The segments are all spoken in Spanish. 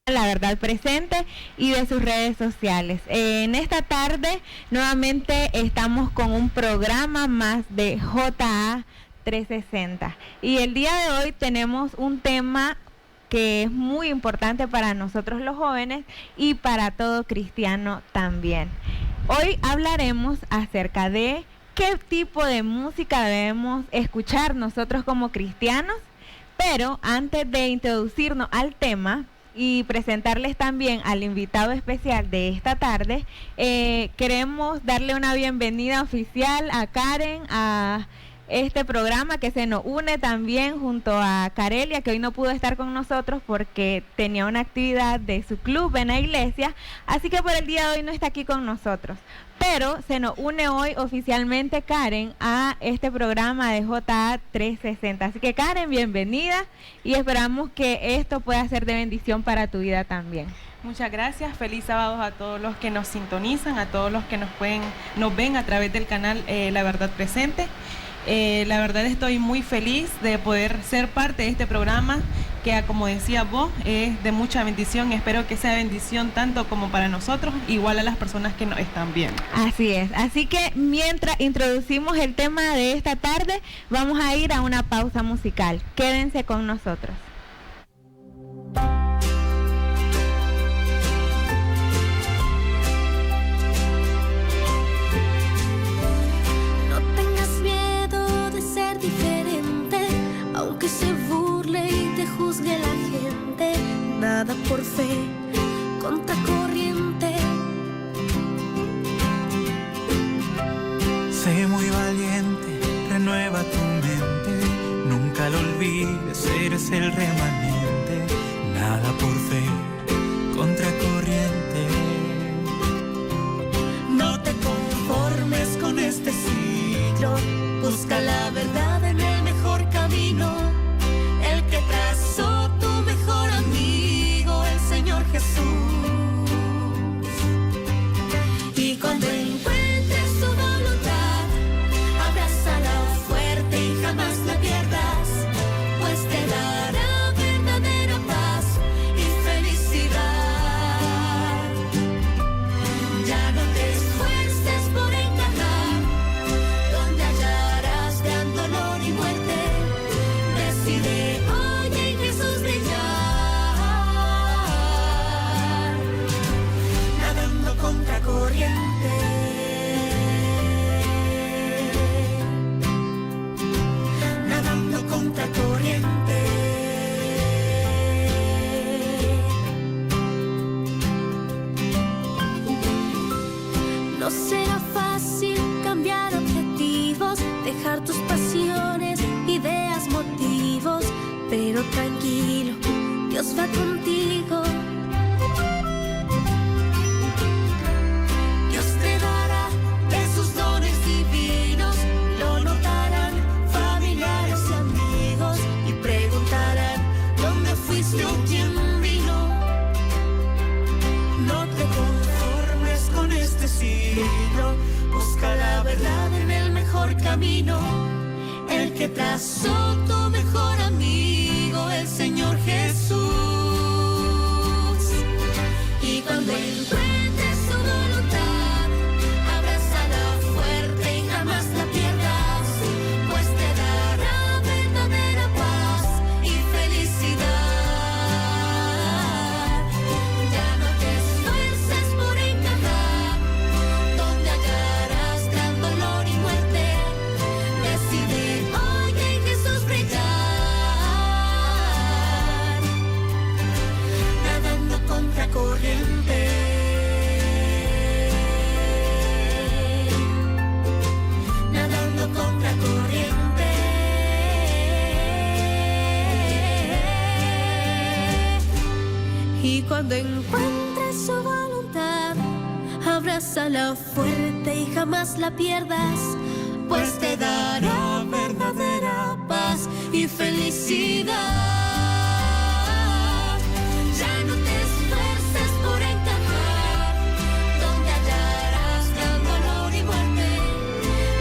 La Verdad Presente y de sus redes sociales. En esta tarde nuevamente estamos con un programa más de JA 360 y el día de hoy tenemos un tema que es muy importante para nosotros los jóvenes y para todo cristiano también. Hoy hablaremos acerca de qué tipo de música debemos escuchar nosotros como cristianos, pero antes de introducirnos al tema y presentarles también al invitado especial de esta tarde, queremos darle una bienvenida oficial a Karen, a este programa que se nos une también junto a Carelia, que hoy no pudo estar con nosotros porque tenía una actividad de su club en la iglesia, así que por el día de hoy no está aquí con nosotros. Pero se nos une hoy oficialmente Karen a este programa de JA 360. Así que Karen, bienvenida y esperamos que esto pueda ser de bendición para tu vida también. Muchas gracias, feliz sábado a todos los que nos sintonizan, a todos los que nos ven a través del canal La Verdad Presente. La verdad estoy muy feliz de poder ser parte de este programa que, como decía vos, es de mucha bendición y espero que sea bendición tanto como para nosotros, igual a las personas que nos están viendo. Así es, así que mientras introducimos el tema de esta tarde, vamos a ir a una pausa musical. Quédense con nosotros. Aunque se burle y te juzgue la gente, nada por fe, contracorriente. Sé muy valiente, renueva tu mente, nunca lo olvides, eres el remanente. Nada por fe, contracorriente. No te conformes con este siglo, busca la verdad en el mejor camino, el que trazó tu mejor amigo, el Señor Jesús. Y cuando encuentres su voluntad, abrázala fuerte y jamás la pierdas, pues te dará verdadera paz y felicidad. Ya no te esfuerces por encajar donde hallarás gran dolor y muerte. Decide hoy en Jesús brillar, nadando contra corriente, nadando contra corriente. No será fácil cambiar objetivos, dejar tus pasiones, ideas, motivos, pero tranquilo, Dios va contigo. Dios te dará de sus dones divinos, lo notarán familiares y amigos y preguntarán dónde fuiste o quién vino. No te conformes con este siglo, busca la verdad en el mejor camino, el que trazó tu mejor amigo, el Señor Jesús. Y cuando encuentres su voluntad, abrázala fuerte y jamás la pierdas, pues te dará verdadera paz y felicidad. Ya no te esfuerces por encajar donde hallarás gran dolor y muerte. Decide hoy en Jesús brillar, nadando contra corriente, nadando contra corriente. Y cuando encuentres su voluntad, abrázala fuerte y jamás la pierdas, pues te dará verdadera paz y felicidad. Ya no te esfuerces por encajar donde hallarás gran dolor y muerte.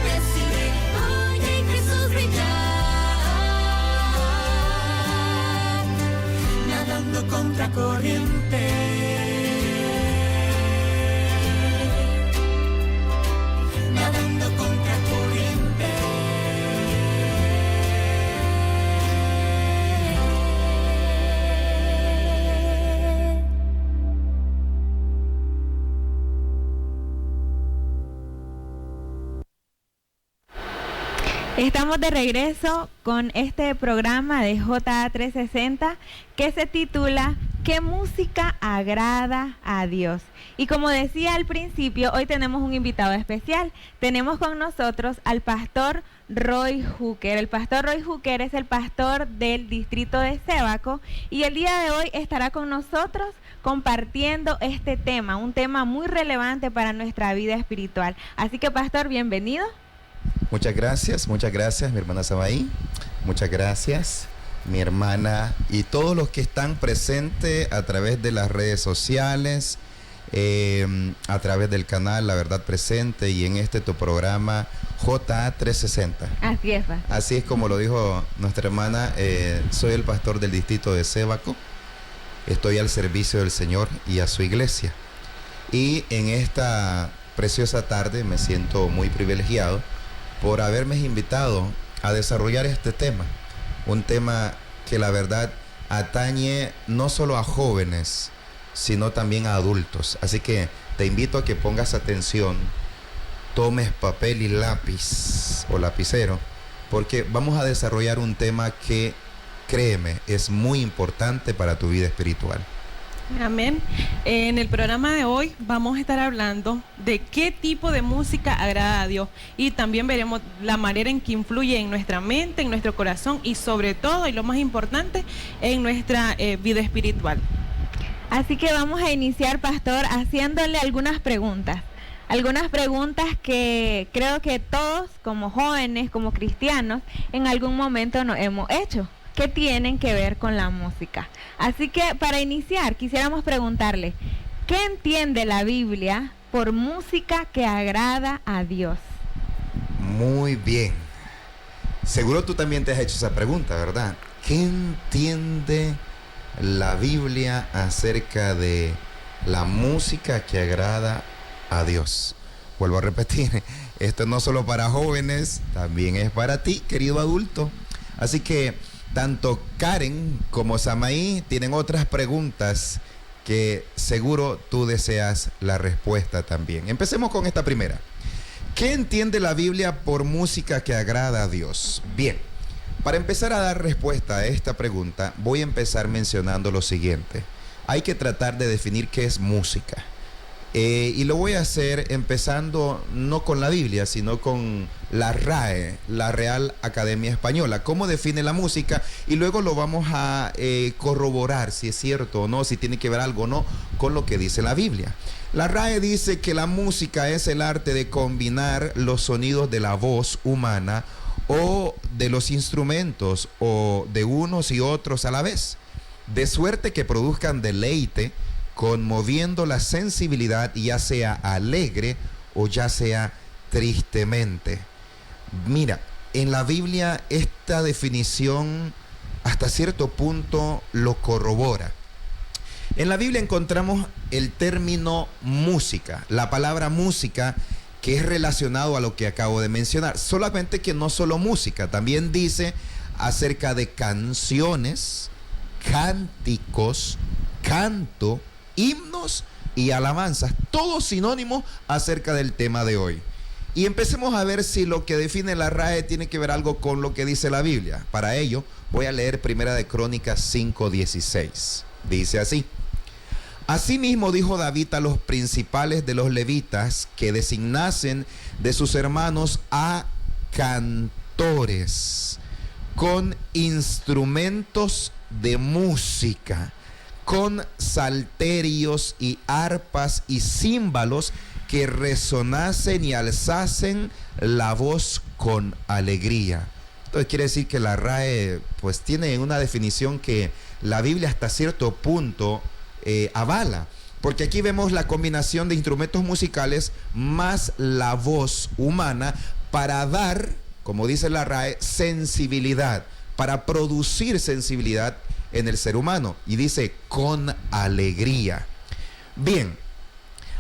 Decide hoy en Jesús brillar, nadando contra corriente. Estamos de regreso con este programa de JA 360 que se titula ¿Qué música agrada a Dios? Y como decía al principio, hoy tenemos un invitado especial. Tenemos con nosotros al pastor Roy Hooker. El pastor Roy Hooker es el pastor del distrito de Sébaco y el día de hoy estará con nosotros compartiendo este tema, un tema muy relevante para nuestra vida espiritual. Así que, pastor, bienvenido. Muchas gracias, mi hermana Samaí. Muchas gracias, mi hermana y todos los que están presentes a través de las redes sociales, a través del canal La Verdad Presente y en tu programa JA 360. Así es, pastor. Así es como lo dijo nuestra hermana, soy el pastor del distrito de Sébaco, estoy al servicio del Señor y a su iglesia. Y en esta preciosa tarde me siento muy privilegiado por haberme invitado a desarrollar este tema, un tema que la verdad atañe no solo a jóvenes, sino también a adultos. Así que te invito a que pongas atención, tomes papel y lápiz o lapicero, porque vamos a desarrollar un tema que, créeme, es muy importante para tu vida espiritual. Amén. En el programa de hoy vamos a estar hablando de qué tipo de música agrada a Dios y también veremos la manera en que influye en nuestra mente, en nuestro corazón y sobre todo, y lo más importante, en nuestra vida espiritual. Así que vamos a iniciar, pastor, haciéndole algunas preguntas que creo que todos como jóvenes, como cristianos, en algún momento nos hemos hecho, que tienen que ver con la música. Así que para iniciar quisiéramos preguntarle, ¿qué entiende la Biblia por música que agrada a Dios? Muy bien. Seguro tú también te has hecho esa pregunta, ¿verdad? ¿Qué entiende la Biblia acerca de la música que agrada a Dios? Vuelvo a repetir, esto no es solo para jóvenes, también es para ti, querido adulto. Así que tanto Karen como Samaí tienen otras preguntas que seguro tú deseas la respuesta también. Empecemos con esta primera. ¿Qué entiende la Biblia por música que agrada a Dios? Bien, para empezar a dar respuesta a esta pregunta, voy a empezar mencionando lo siguiente. Hay que tratar de definir qué es música. Y lo voy a hacer empezando no con la Biblia, sino con la RAE, la Real Academia Española. ¿Cómo define la música? Y luego lo vamos a corroborar si es cierto o no, si tiene que ver algo o no con lo que dice la Biblia. La RAE dice que la música es el arte de combinar los sonidos de la voz humana o de los instrumentos o de unos y otros a la vez, de suerte que produzcan deleite, conmoviendo la sensibilidad, ya sea alegre o ya sea tristemente. Mira, en la Biblia esta definición hasta cierto punto lo corrobora. En la Biblia encontramos el término música, la palabra música, que es relacionado a lo que acabo de mencionar. Solamente que no solo música, también dice acerca de canciones, cánticos, canto, himnos y alabanzas, todos sinónimos acerca del tema de hoy. Y empecemos a ver si lo que define la RAE tiene que ver algo con lo que dice la Biblia. Para ello voy a leer Primera de Crónicas 5:16. Dice así: Asimismo dijo David a los principales de los levitas que designasen de sus hermanos a cantores con instrumentos de música, con salterios y arpas y címbalos que resonasen y alzasen la voz con alegría. Entonces quiere decir que la RAE pues tiene una definición que la Biblia hasta cierto punto avala, porque aquí vemos la combinación de instrumentos musicales más la voz humana para dar, como dice la RAE, sensibilidad, para producir sensibilidad en el ser humano, y dice con alegría. Bien,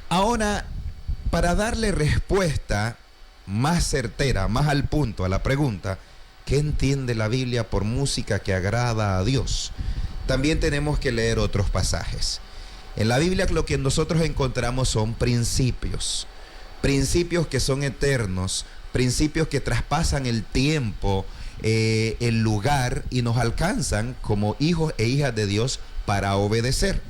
ahora para darle respuesta más certera, más al punto a la pregunta, ¿qué entiende la Biblia por música que agrada a Dios? También tenemos que leer otros pasajes. En la Biblia lo que nosotros encontramos son principios que son eternos, principios que traspasan el tiempo, el lugar y nos alcanzan como hijos e hijas de Dios para obedecer.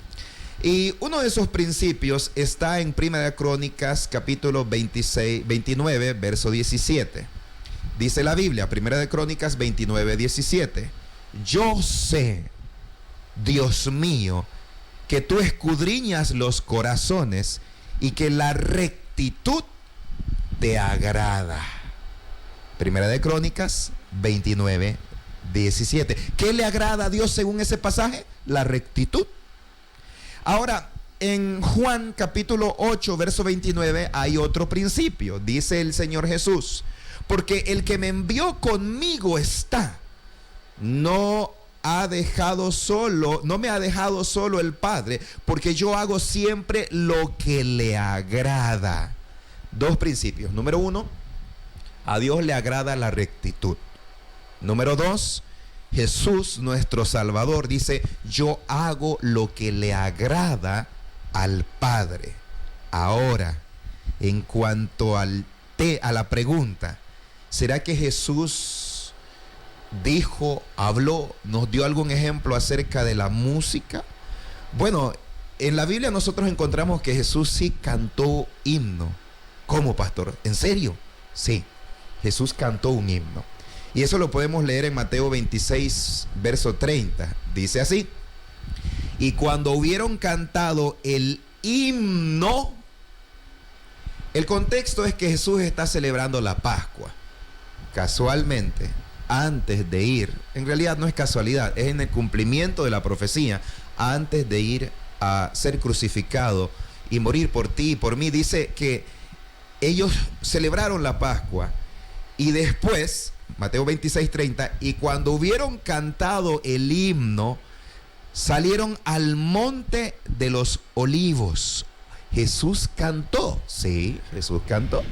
Y uno de esos principios está en Primera Crónicas, capítulo 29, verso 17. Dice la Biblia, Primera de Crónicas 29, 17. Yo sé, Dios mío, que tú escudriñas los corazones y que la rectitud te agrada. Primera de Crónicas 29, 17. ¿Qué le agrada a Dios según ese pasaje? La rectitud. Ahora, en Juan capítulo 8, verso 29, hay otro principio. Dice el Señor Jesús, porque el que me envió conmigo está. No me ha dejado solo el Padre, porque yo hago siempre lo que le agrada. Dos principios. Número uno, a Dios le agrada la rectitud. Número dos, Jesús, nuestro Salvador, dice, yo hago lo que le agrada al Padre. Ahora, en cuanto a la pregunta, ¿será que Jesús dijo, habló, nos dio algún ejemplo acerca de la música? Bueno, en la Biblia nosotros encontramos que Jesús sí cantó himno. ¿Cómo, pastor? ¿En serio? Sí, Jesús cantó un himno. Y eso lo podemos leer en Mateo 26, verso 30. Dice así: y cuando hubieron cantado el himno, el contexto es que Jesús está celebrando la Pascua. Casualmente, antes de ir, en realidad no es casualidad, es en el cumplimiento de la profecía, antes de ir a ser crucificado y morir por ti y por mí, dice que ellos celebraron la Pascua y después, Mateo 26, 30, y cuando hubieron cantado el himno, salieron al monte de los olivos. Jesús cantó. Sí, Jesús cantó.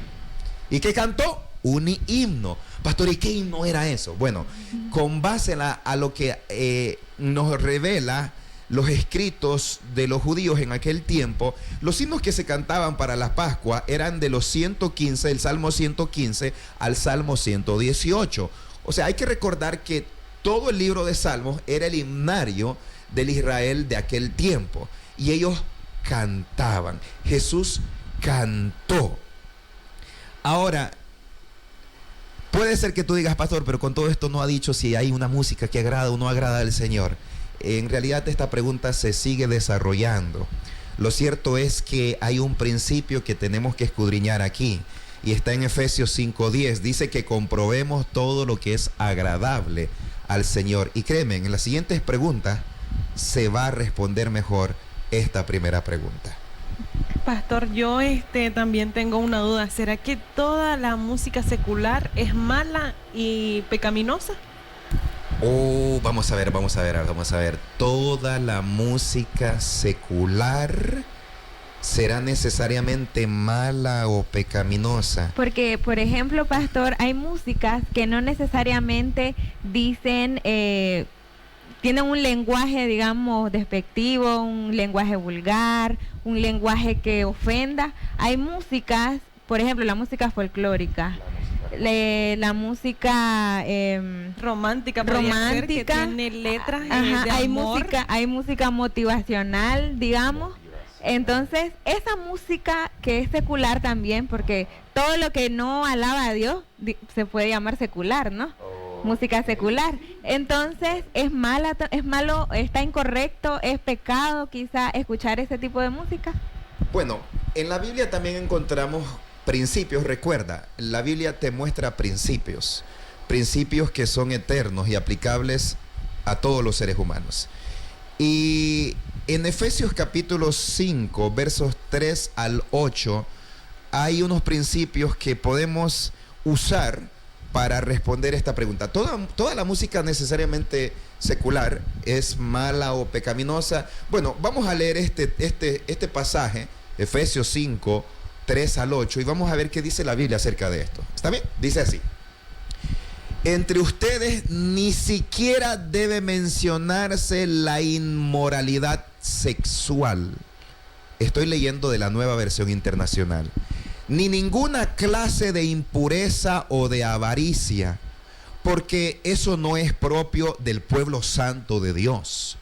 ¿Y qué cantó? Un himno. Pastor, ¿y qué himno era eso? Bueno, con base a lo que nos revela los escritos de los judíos en aquel tiempo, los himnos que se cantaban para la Pascua eran de los 115, el Salmo 115 al Salmo 118. O sea, hay que recordar que todo el libro de Salmos era el himnario del Israel de aquel tiempo. Y ellos cantaban. Jesús cantó. Ahora, puede ser que tú digas, pastor, pero con todo esto no ha dicho si hay una música que agrada o no agrada al Señor. En realidad esta pregunta se sigue desarrollando. Lo cierto es que hay un principio que tenemos que escudriñar aquí y está en Efesios 5:10. Dice que comprobemos todo lo que es agradable al Señor. Y créeme, en las siguientes preguntas se va a responder mejor esta primera pregunta. Pastor, yo también tengo una duda. ¿Será que toda la música secular es mala y pecaminosa? Oh, vamos a ver. ¿Toda la música secular será necesariamente mala o pecaminosa? Porque, por ejemplo, pastor, hay músicas que no necesariamente dicen, tienen un lenguaje, digamos, despectivo, un lenguaje vulgar, un lenguaje que ofenda. Hay músicas, por ejemplo, la música folclórica. La música romántica, que tiene letras de amor. Hay música motivacional, digamos. Entonces, esa música que es secular también, porque todo lo que no alaba a Dios se puede llamar secular, ¿no? Música secular. Entonces, es malo, está incorrecto, es pecado quizá escuchar ese tipo de música. Bueno, en la Biblia también encontramos principios. Recuerda, la Biblia te muestra principios que son eternos y aplicables a todos los seres humanos. Y en Efesios capítulo 5, versos 3 al 8, hay unos principios que podemos usar para responder esta pregunta. ¿Toda la música necesariamente secular es mala o pecaminosa? Bueno, vamos a leer este pasaje, Efesios 5, 3 al 8, y vamos a ver qué dice la Biblia acerca de esto. ¿Está bien? Dice así: entre ustedes ni siquiera debe mencionarse la inmoralidad sexual. Estoy leyendo de la Nueva Versión Internacional. ni ninguna clase de impureza o de avaricia, porque eso no es propio del pueblo santo de Dios.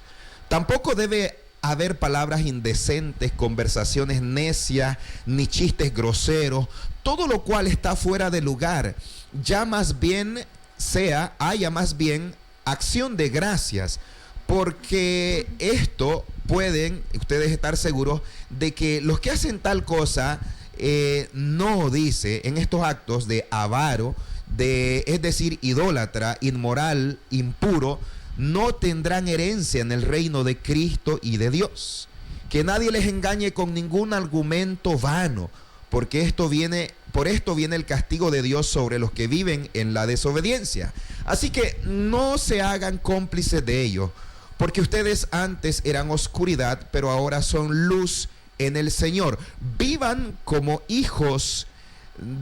Tampoco debe haber palabras indecentes, conversaciones necias, ni chistes groseros, todo lo cual está fuera de lugar. Ya más bien haya más bien acción de gracias, porque esto pueden ustedes estar seguros de que los que hacen tal cosa, no dice en estos actos de avaro, es decir, idólatra, inmoral, impuro, no tendrán herencia en el reino de Cristo y de Dios. Que nadie les engañe con ningún argumento vano, porque por esto viene el castigo de Dios sobre los que viven en la desobediencia. Así que no se hagan cómplices de ello, porque ustedes antes eran oscuridad, pero ahora son luz en el Señor. Vivan como hijos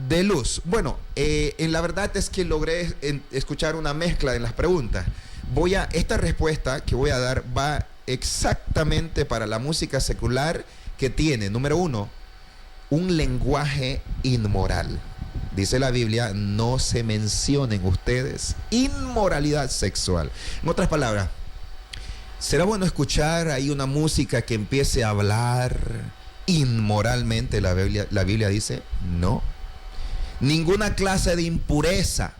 de luz. Bueno, en la verdad es que logré escuchar una mezcla en las preguntas. Esta respuesta que voy a dar va exactamente para la música secular, que tiene, número 1, un lenguaje inmoral. Dice la Biblia, no se mencionen ustedes inmoralidad sexual. En otras palabras, ¿será bueno escuchar ahí una música que empiece a hablar inmoralmente? La Biblia dice, no. Ninguna clase de impureza.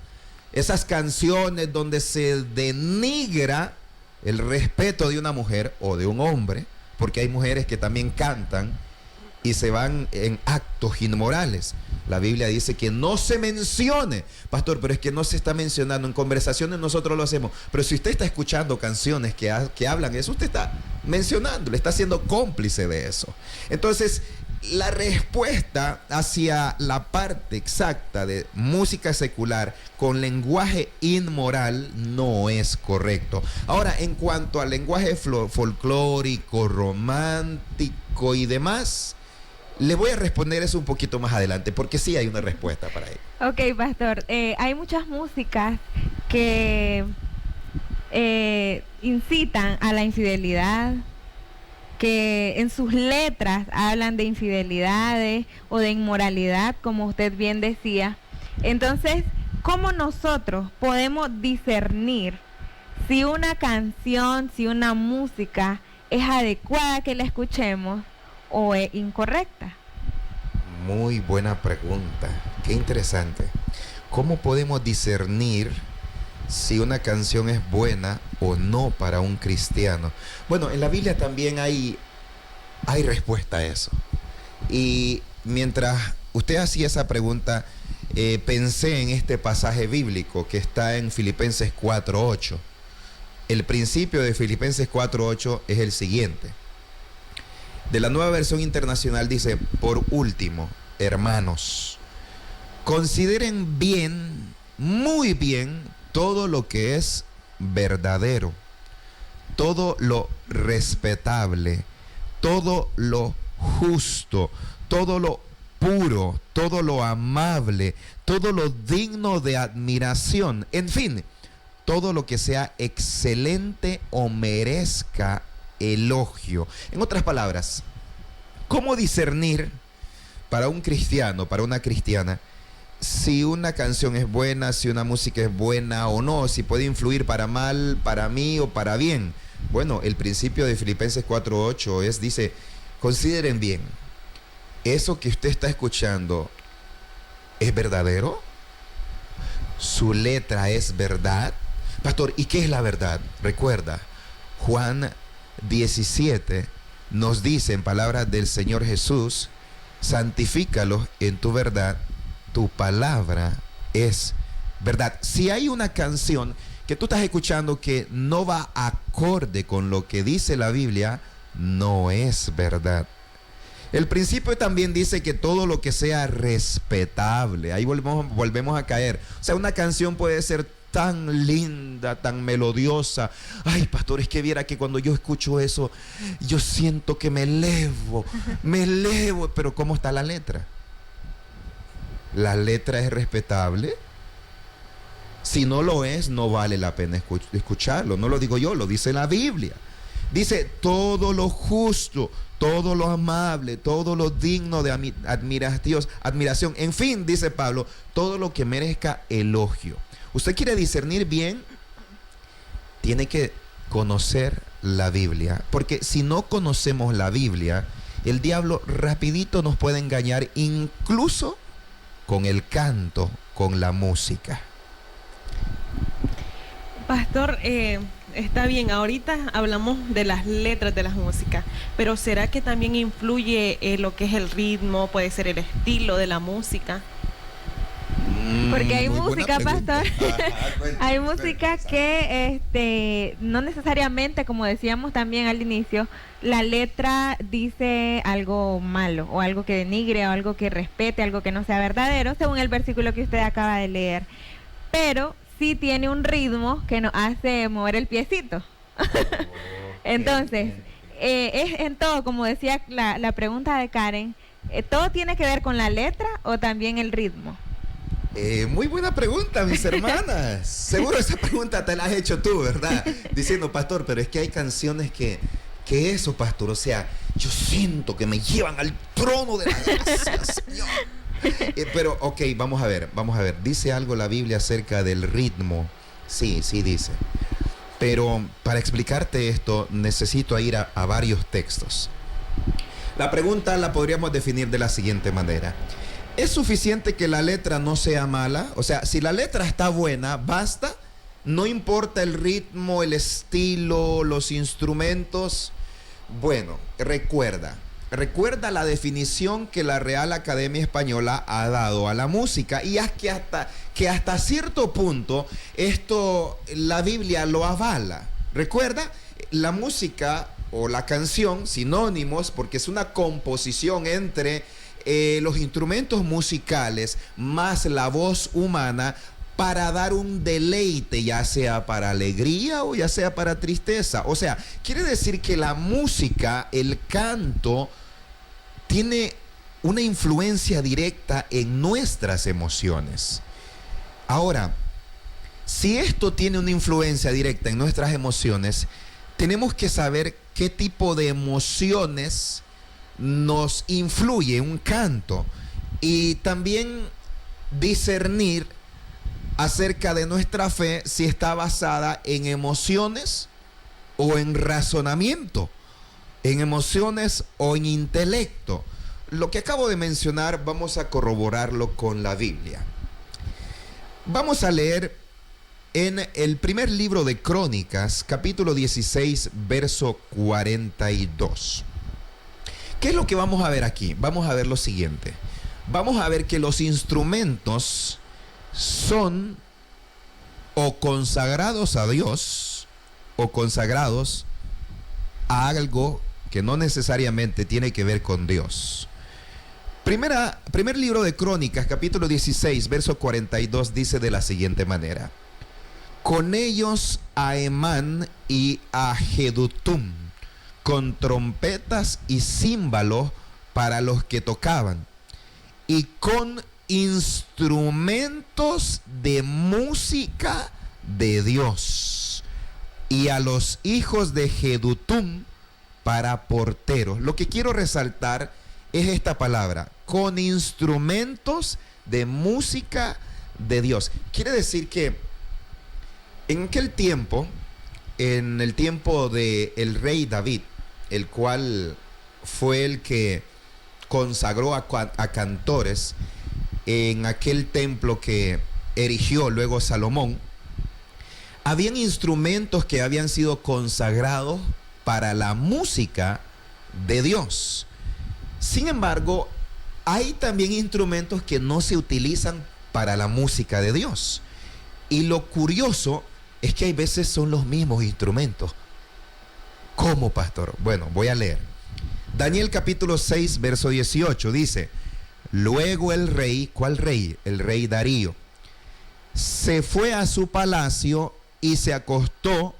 Esas canciones donde se denigra el respeto de una mujer o de un hombre, porque hay mujeres que también cantan y se van en actos inmorales. La Biblia dice que no se mencione. Pastor, pero es que no se está mencionando. En conversaciones nosotros lo hacemos. Pero si usted está escuchando canciones que hablan de eso, usted está mencionando, le está siendo cómplice de eso. Entonces, la respuesta hacia la parte exacta de música secular con lenguaje inmoral no es correcto. Ahora, en cuanto al lenguaje folclórico, romántico y demás, le voy a responder eso un poquito más adelante, porque sí hay una respuesta para ello. Ok, pastor. Hay muchas músicas que incitan a la infidelidad, que en sus letras hablan de infidelidades o de inmoralidad, como usted bien decía. Entonces, ¿cómo nosotros podemos discernir si una canción, si una música es adecuada que la escuchemos o es incorrecta? Muy buena pregunta, qué interesante. ¿Cómo podemos discernir si una canción es buena o no para un cristiano? Bueno, en la Biblia también hay respuesta a eso. Y mientras usted hacía esa pregunta, pensé en este pasaje bíblico que está en Filipenses 4:8. El principio de Filipenses 4:8 es el siguiente. De la Nueva Versión Internacional dice: por último, hermanos, consideren bien, muy bien, todo lo que es verdadero, todo lo respetable, todo lo justo, todo lo puro, todo lo amable, todo lo digno de admiración, en fin, todo lo que sea excelente o merezca elogio. En otras palabras, ¿cómo discernir para un cristiano, para una cristiana, si una canción es buena, si una música es buena o no, si puede influir para mal, para mí o para bien? Bueno, el principio de Filipenses 4:8 dice, consideren bien, ¿eso que usted está escuchando es verdadero? ¿Su letra es verdad? Pastor, ¿y qué es la verdad? Recuerda, Juan 17 nos dice en palabras del Señor Jesús, santifícalos en tu verdad, tu palabra es verdad. Si hay una canción que tú estás escuchando que no va acorde con lo que dice la Biblia, no es verdad. El principio también dice que todo lo que sea respetable, ahí volvemos a caer. O sea, una canción puede ser tan linda, tan melodiosa. Ay, pastor, es que viera que cuando yo escucho eso, yo siento que me elevo, pero ¿cómo está la letra? ¿La letra es respetable? Si no lo es, no vale la pena escucharlo. No lo digo yo, lo dice la Biblia. Dice todo lo justo, todo lo amable, todo lo digno de admiración. En fin, dice Pablo, todo lo que merezca elogio. Usted quiere discernir bien, tiene que conocer la Biblia. Porque si no conocemos la Biblia, el diablo rapidito nos puede engañar, incluso con el canto, con la música. Pastor, está bien, ahorita hablamos de las letras de las músicas, pero ¿será que también influye lo que es el ritmo, puede ser el estilo de la música? Porque hay Muy música, buena pastor. pregunta. Hay música que no necesariamente, como decíamos también al inicio, la letra dice algo malo o algo que denigre o algo que respete, algo que no sea verdadero, según el versículo que usted acaba de leer. Pero sí tiene un ritmo que nos hace mover el piecito. Entonces, es en todo, como decía la pregunta de Karen, ¿todo tiene que ver con la letra o también el ritmo? Muy buena pregunta, mis hermanas. Seguro esa pregunta te la has hecho tú, ¿verdad? Diciendo, pastor, pero es que hay canciones que eso, pastor, o sea, yo siento que me llevan al trono de la gracia, Señor. Pero, ok, vamos a ver. ¿Dice algo la Biblia acerca del ritmo? Sí dice. Pero para explicarte esto, necesito ir a varios textos. La pregunta la podríamos definir de la siguiente manera. ¿Es suficiente que la letra no sea mala? O sea, si la letra está buena, basta. No importa el ritmo, el estilo, los instrumentos. Bueno, recuerda la definición que la Real Academia Española ha dado a la música, y es que hasta cierto punto esto la Biblia lo avala. Recuerda, la música o la canción, sinónimos, porque es una composición entre los instrumentos musicales más la voz humana para dar un deleite, ya sea para alegría o ya sea para tristeza. O sea, quiere decir que la música, el canto, tiene una influencia directa en nuestras emociones. Ahora, si esto tiene una influencia directa en nuestras emociones, tenemos que saber qué tipo de emociones nos influye un canto, y también discernir acerca de nuestra fe si está basada en emociones o en razonamiento, en emociones o en intelecto. Lo que acabo de mencionar vamos a corroborarlo con la Biblia. Vamos a leer en el primer libro de Crónicas, capítulo 16, verso 42. ¿Qué es lo que vamos a ver aquí? Vamos a ver lo siguiente. Vamos a ver que los instrumentos son o consagrados a Dios o consagrados a algo que no necesariamente tiene que ver con Dios. Primer libro de Crónicas, capítulo 16, verso 42, dice de la siguiente manera: con ellos a Emán y a Jedutum, con trompetas y címbalos para los que tocaban, y con instrumentos de música de Dios, y a los hijos de Jedutum para porteros. Lo que quiero resaltar es esta palabra: con instrumentos de música de Dios. Quiere decir que en aquel tiempo, en el tiempo del rey David, el cual fue el que consagró a cantores en aquel templo que erigió luego Salomón, habían instrumentos que habían sido consagrados para la música de Dios. Sin embargo, hay también instrumentos que no se utilizan para la música de Dios. Y lo curioso es que hay veces son los mismos instrumentos. ¿Cómo, pastor? Bueno, voy a leer. Daniel capítulo 6, verso 18 dice: luego el rey, ¿cuál rey? El rey Darío, se fue a su palacio y se acostó,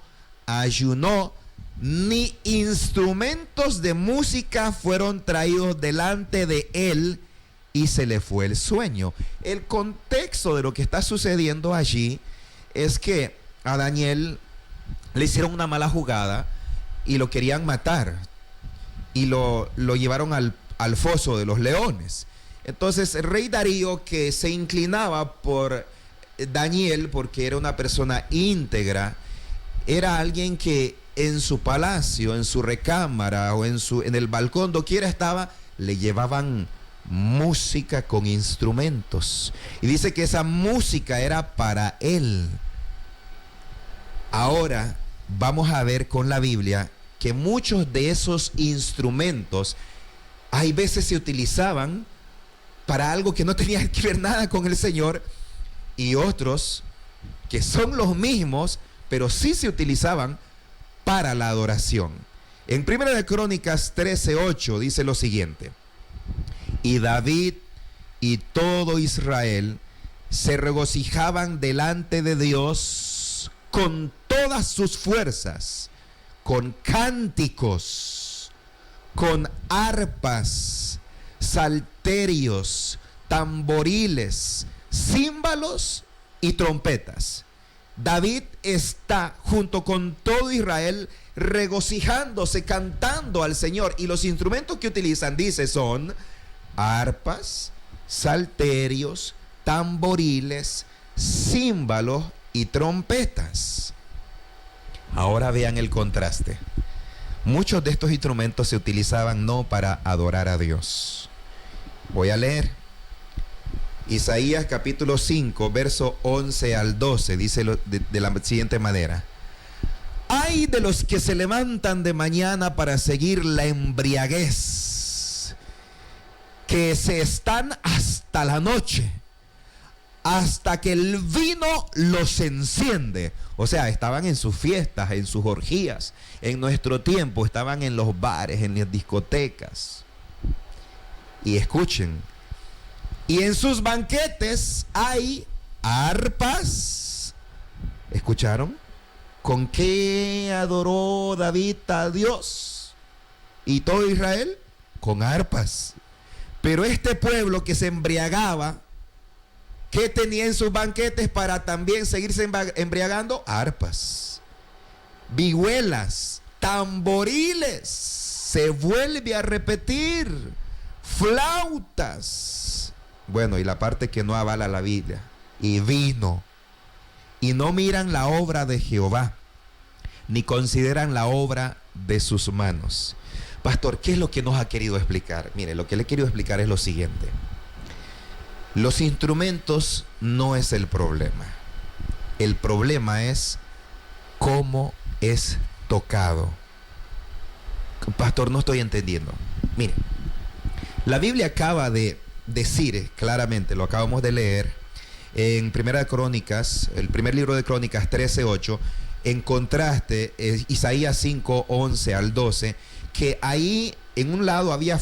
ayunó, ni instrumentos de música fueron traídos delante de él, y se le fue el sueño. El contexto de lo que está sucediendo allí es que a Daniel le hicieron una mala jugada y lo querían matar y lo llevaron al foso de los leones. Entonces el rey Darío, que se inclinaba por Daniel porque era una persona íntegra, era alguien que en su palacio, en su recámara o en el balcón, doquiera estaba, le llevaban música con instrumentos. Y dice que esa música era para él. Ahora vamos a ver con la Biblia que muchos de esos instrumentos hay veces se utilizaban para algo que no tenía que ver nada con el Señor, y otros que son los mismos, pero sí se utilizaban para la adoración. En 1 de Crónicas 13:8 dice lo siguiente: y David y todo Israel se regocijaban delante de Dios con todas sus fuerzas, con cánticos, con arpas, salterios, tamboriles, címbalos y trompetas. David está junto con todo Israel regocijándose, cantando al Señor, y los instrumentos que utilizan, dice, son arpas, salterios, tamboriles, címbalos y trompetas. Ahora vean el contraste. Muchos de estos instrumentos se utilizaban no para adorar a Dios. Voy a leer Isaías capítulo 5, verso 11 al 12, dice de la siguiente manera: ay de los que se levantan de mañana para seguir la embriaguez, que se están hasta la noche, hasta que el vino los enciende. O sea, estaban en sus fiestas, en sus orgías. En nuestro tiempo estaban en los bares, en las discotecas. Y escuchen, y en sus banquetes hay arpas. ¿Escucharon? ¿Con qué adoró David a Dios y todo Israel? Con arpas. Pero este pueblo que se embriagaba, ¿qué tenía en sus banquetes para también seguirse embriagando? Arpas, vihuelas, tamboriles, se vuelve a repetir, flautas. Bueno, y la parte que no avala la Biblia, y vino. Y no miran la obra de Jehová, ni consideran la obra de sus manos. Pastor, ¿qué es lo que nos ha querido explicar? Mire, lo que le he querido explicar es lo siguiente: los instrumentos no es el problema. El problema es cómo es tocado. Pastor, no estoy entendiendo. Mire, la Biblia acaba de decir claramente, lo acabamos de leer en Primera de Crónicas, el primer libro de Crónicas 13:8, en contraste, Isaías 5, 11 al 12, que ahí en un lado había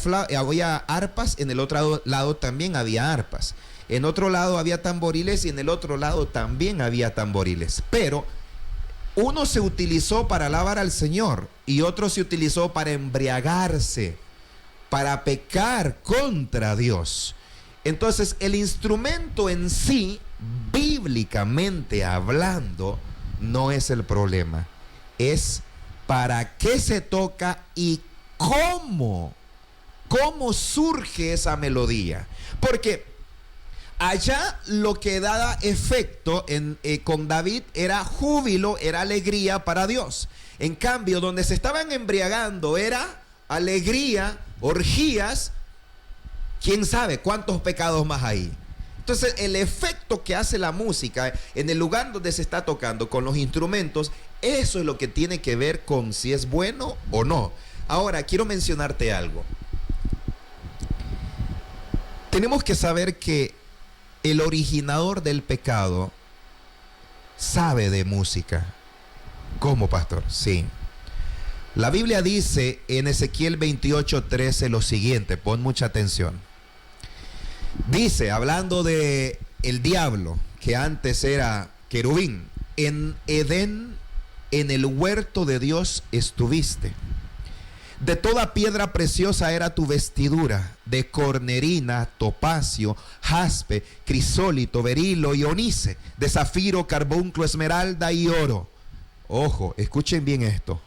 arpas, en el otro lado también había arpas. En otro lado había tamboriles y en el otro lado también había tamboriles. Pero uno se utilizó para alabar al Señor y otro se utilizó para embriagarse, para pecar contra Dios. Entonces el instrumento en sí, bíblicamente hablando, no es el problema. Es para qué se toca y cómo surge esa melodía. Porque allá lo que daba efecto con David era júbilo, era alegría para Dios. En cambio, donde se estaban embriagando era alegría, orgías, quién sabe cuántos pecados más hay. Entonces el efecto que hace la música en el lugar donde se está tocando con los instrumentos, eso es lo que tiene que ver con si es bueno o no. Ahora quiero mencionarte algo. Tenemos que saber que el originador del pecado sabe de música. ¿Cómo, pastor? Sí. La Biblia dice en Ezequiel 28:13 lo siguiente, pon mucha atención. Dice, hablando de el diablo, que antes era querubín: en Edén, en el huerto de Dios estuviste. De toda piedra preciosa era tu vestidura, de cornerina, topacio, jaspe, crisólito, berilo y onice, de zafiro, carbunclo, esmeralda y oro. Ojo, escuchen bien esto.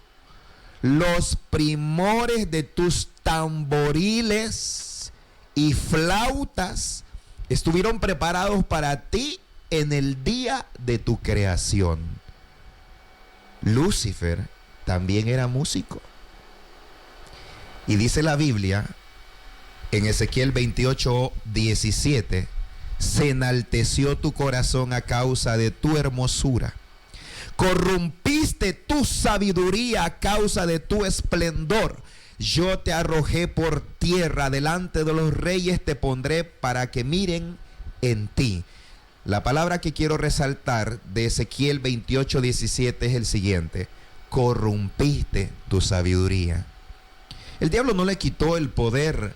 los primores de tus tamboriles y flautas estuvieron preparados para ti en el día de tu creación. Lucifer también era músico. Y dice la Biblia en Ezequiel 28:17, se enalteció tu corazón a causa de tu hermosura. Corrompiste tu sabiduría a causa de tu esplendor. Yo te arrojé por tierra, delante de los reyes te pondré para que miren en ti. La palabra que quiero resaltar de Ezequiel 28:17 es el siguiente: corrompiste tu sabiduría. El diablo no le quitó el poder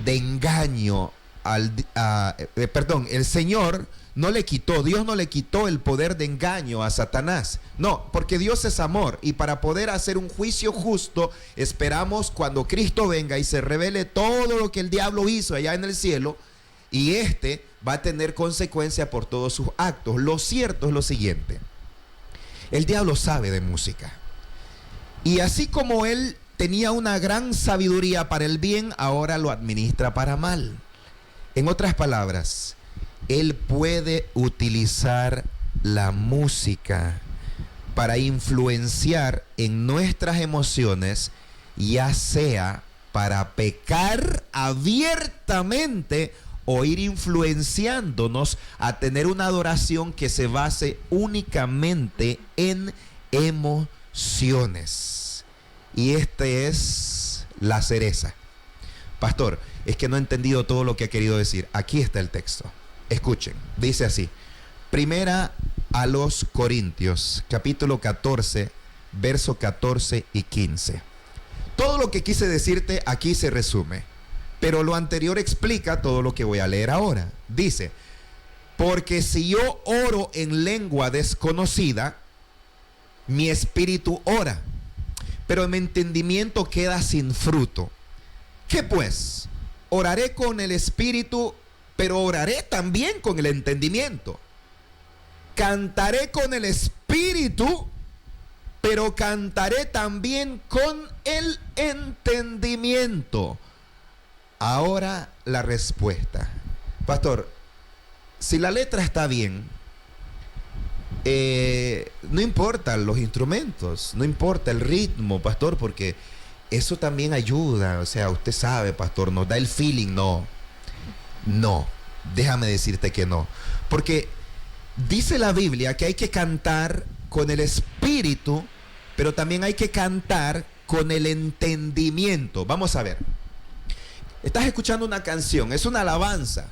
de engaño el Señor no le quitó, Dios no le quitó el poder de engaño a Satanás. No, porque Dios es amor, y para poder hacer un juicio justo, esperamos cuando Cristo venga y se revele todo lo que el diablo hizo allá en el cielo, y va a tener consecuencia por todos sus actos. Lo cierto es lo siguiente: el diablo sabe de música, y así como él tenía una gran sabiduría para el bien, ahora lo administra para mal. En otras palabras, él puede utilizar la música para influenciar en nuestras emociones, ya sea para pecar abiertamente o ir influenciándonos a tener una adoración que se base únicamente en emociones. Y esta es la cereza. Pastor, es que no he entendido todo lo que ha querido decir. Aquí está el texto. Escuchen, dice así: Primera a los Corintios, capítulo 14, verso 14 y 15. Todo lo que quise decirte aquí se resume, pero lo anterior explica todo lo que voy a leer ahora. Dice: porque si yo oro en lengua desconocida, mi espíritu ora, pero mi entendimiento queda sin fruto. ¿Qué pues? Oraré con el espíritu, pero oraré también con el entendimiento. Cantaré con el espíritu, pero cantaré también con el entendimiento. Ahora la respuesta. Pastor, si la letra está bien, no importan los instrumentos, no importa el ritmo, pastor, porque eso también ayuda. O sea, usted sabe, pastor, nos da el feeling. No, déjame decirte que no. Porque dice la Biblia que hay que cantar con el espíritu, pero también hay que cantar con el entendimiento. Vamos a ver. Estás escuchando una canción, es una alabanza,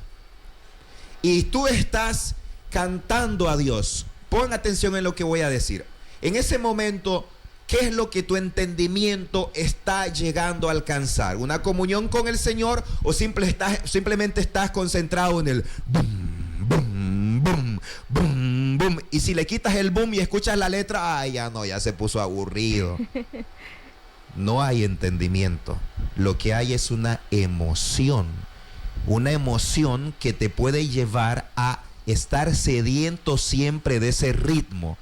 y tú estás cantando a Dios. Pon atención en lo que voy a decir. En ese momento, ¿qué es lo que tu entendimiento está llegando a alcanzar? ¿Una comunión con el Señor o simplemente estás concentrado en el boom, boom, boom, boom, boom? Y si le quitas el boom y escuchas la letra, ay, ya se puso aburrido. No hay entendimiento. Lo que hay es una emoción que te puede llevar a estar sediento siempre de ese ritmo.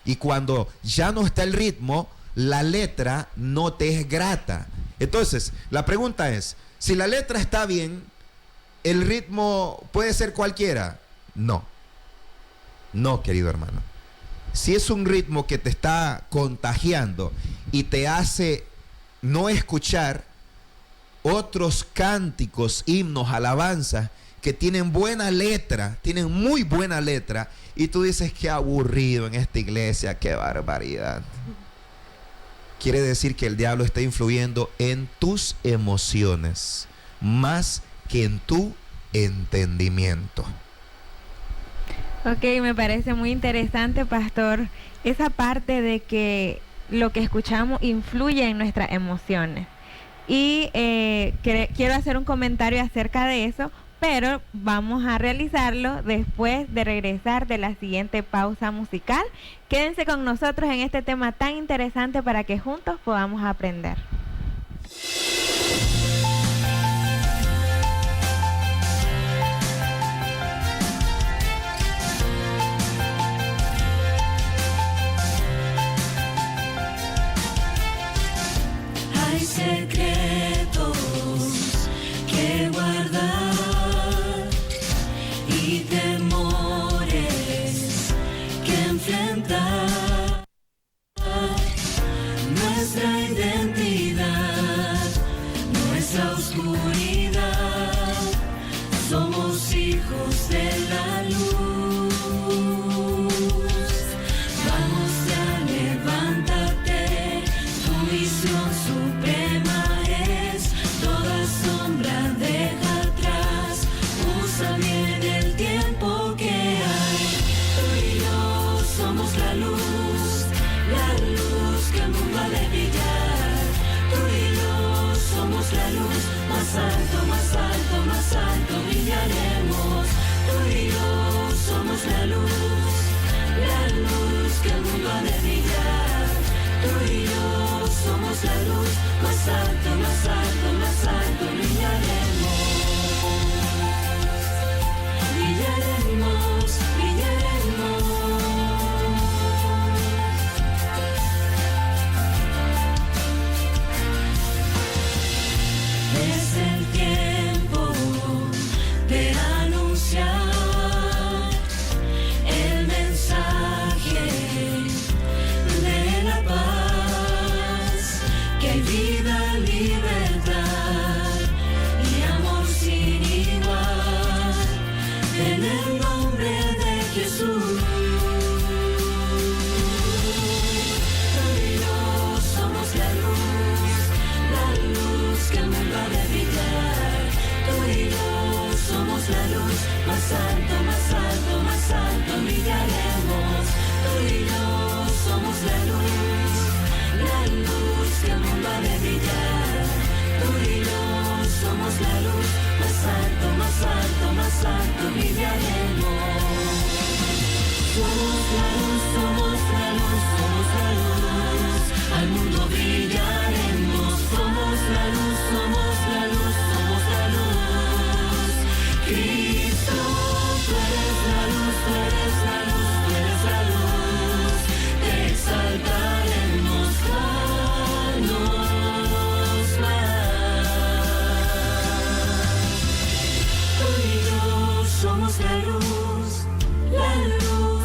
Y cuando ya no está el ritmo, la letra no te es grata. Entonces, la pregunta es, si la letra está bien, ¿el ritmo puede ser cualquiera? No, querido hermano. Si es un ritmo que te está contagiando y te hace no escuchar otros cánticos, himnos, alabanzas que tienen buena letra, tienen muy buena letra, y tú dices: qué aburrido en esta iglesia, qué barbaridad. Quiere decir que el diablo está influyendo en tus emociones más que en tu entendimiento. Ok, me parece muy interesante, pastor, esa parte de que lo que escuchamos influye en nuestras emociones. Y quiero hacer un comentario acerca de eso, pero vamos a realizarlo después de regresar de la siguiente pausa musical. Quédense con nosotros en este tema tan interesante para que juntos podamos aprender. el mundo ha de brillar. Tú y yo somos la luz, más alto, más alto, más alto brillaremos. Tú y yo somos la luz que el mundo ha de brillar. Tú y yo somos la luz, más alto, más alto, más alto brillaremos. Brillaremos, brillaremos. Es el tiempo de anunciar el mensaje de la paz, que hay vida, libertad y amor sin igual en el nombre de Jesús. Tú y yo somos la luz que el mundo ha de brillar. Tú y yo somos la luz, más alto, más alto, más alto brillaremos. Tú y yo somos la luz que el mundo ha de brillar. Tú y yo somos la luz, más alto, más alto, más alto brillaremos. Somos la luz, somos la luz, somos la luz, al mundo brillaremos. Somos la luz, somos la luz, somos la luz. Cristo, tú eres la luz, tú eres la luz, tú eres la luz. Te exaltaremos, danos más. Tú y yo somos la luz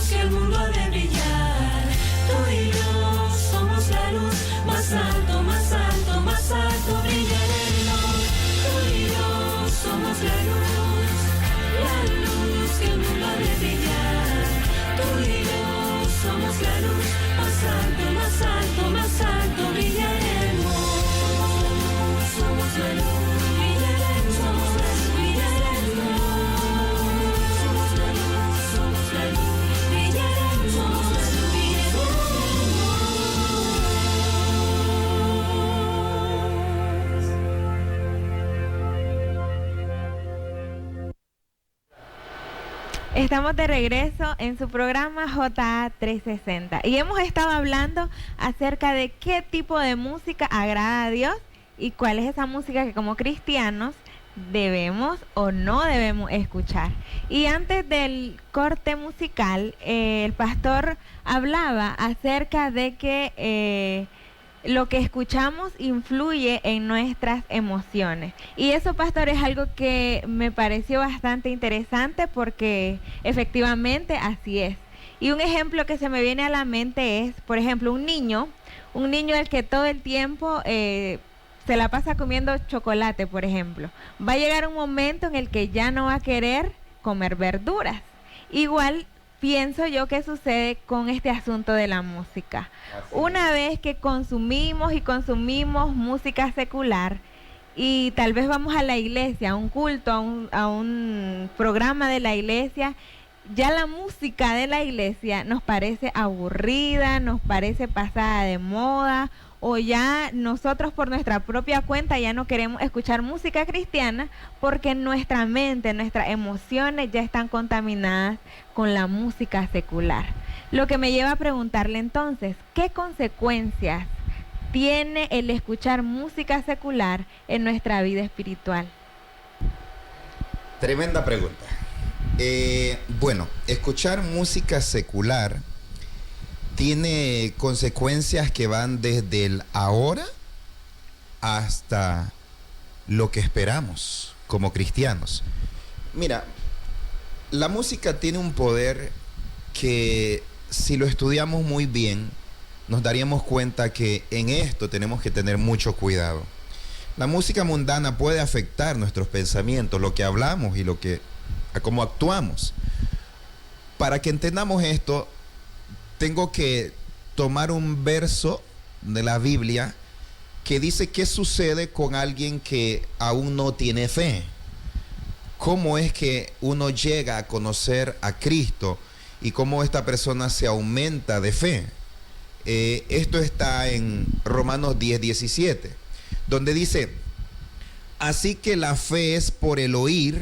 que el mundo ha de brillar. Tú y yo somos la luz, más alto, más alto, más alto brillaremos. Tú y yo somos la luz que el mundo ha de brillar. Tú y yo somos la luz, más alto, más alto, más alto brillaremos. Somos la luz, brillaremos, somos la luz, brillaremos. Somos la luz, somos la luz, brillaremos, somos la luz, Estamos de regreso en su programa JA 360 y hemos estado hablando acerca de qué tipo de música agrada a Dios y cuál es esa música que como cristianos debemos o no debemos escuchar. Y antes del corte musical, el pastor hablaba acerca de que lo que escuchamos influye en nuestras emociones. Y eso, pastor, es algo que me pareció bastante interesante porque efectivamente así es. Y un ejemplo que se me viene a la mente es, por ejemplo, un niño al que todo el tiempo se la pasa comiendo chocolate, por ejemplo. Va a llegar un momento en el que ya no va a querer comer verduras. Igual pienso yo que sucede con este asunto de la música. Una vez que consumimos música secular y tal vez vamos a la iglesia, a un culto, a un programa de la iglesia, ya la música de la iglesia nos parece aburrida, nos parece pasada de moda, o ya nosotros por nuestra propia cuenta ya no queremos escuchar música cristiana porque nuestra mente, nuestras emociones ya están contaminadas con la música secular. Lo que me lleva a preguntarle entonces, ¿qué consecuencias tiene el escuchar música secular en nuestra vida espiritual? Tremenda pregunta. Bueno, escuchar música secular tiene consecuencias que van desde el ahora hasta lo que esperamos como cristianos. Mira, la música tiene un poder que si lo estudiamos muy bien, nos daríamos cuenta que en esto tenemos que tener mucho cuidado. La música mundana puede afectar nuestros pensamientos, lo que hablamos y cómo actuamos. Para que entendamos esto, tengo que tomar un verso de la Biblia que dice qué sucede con alguien que aún no tiene fe. ¿Cómo es que uno llega a conocer a Cristo y cómo esta persona se aumenta de fe? Esto está en Romanos 10:17, donde dice: así que la fe es por el oír,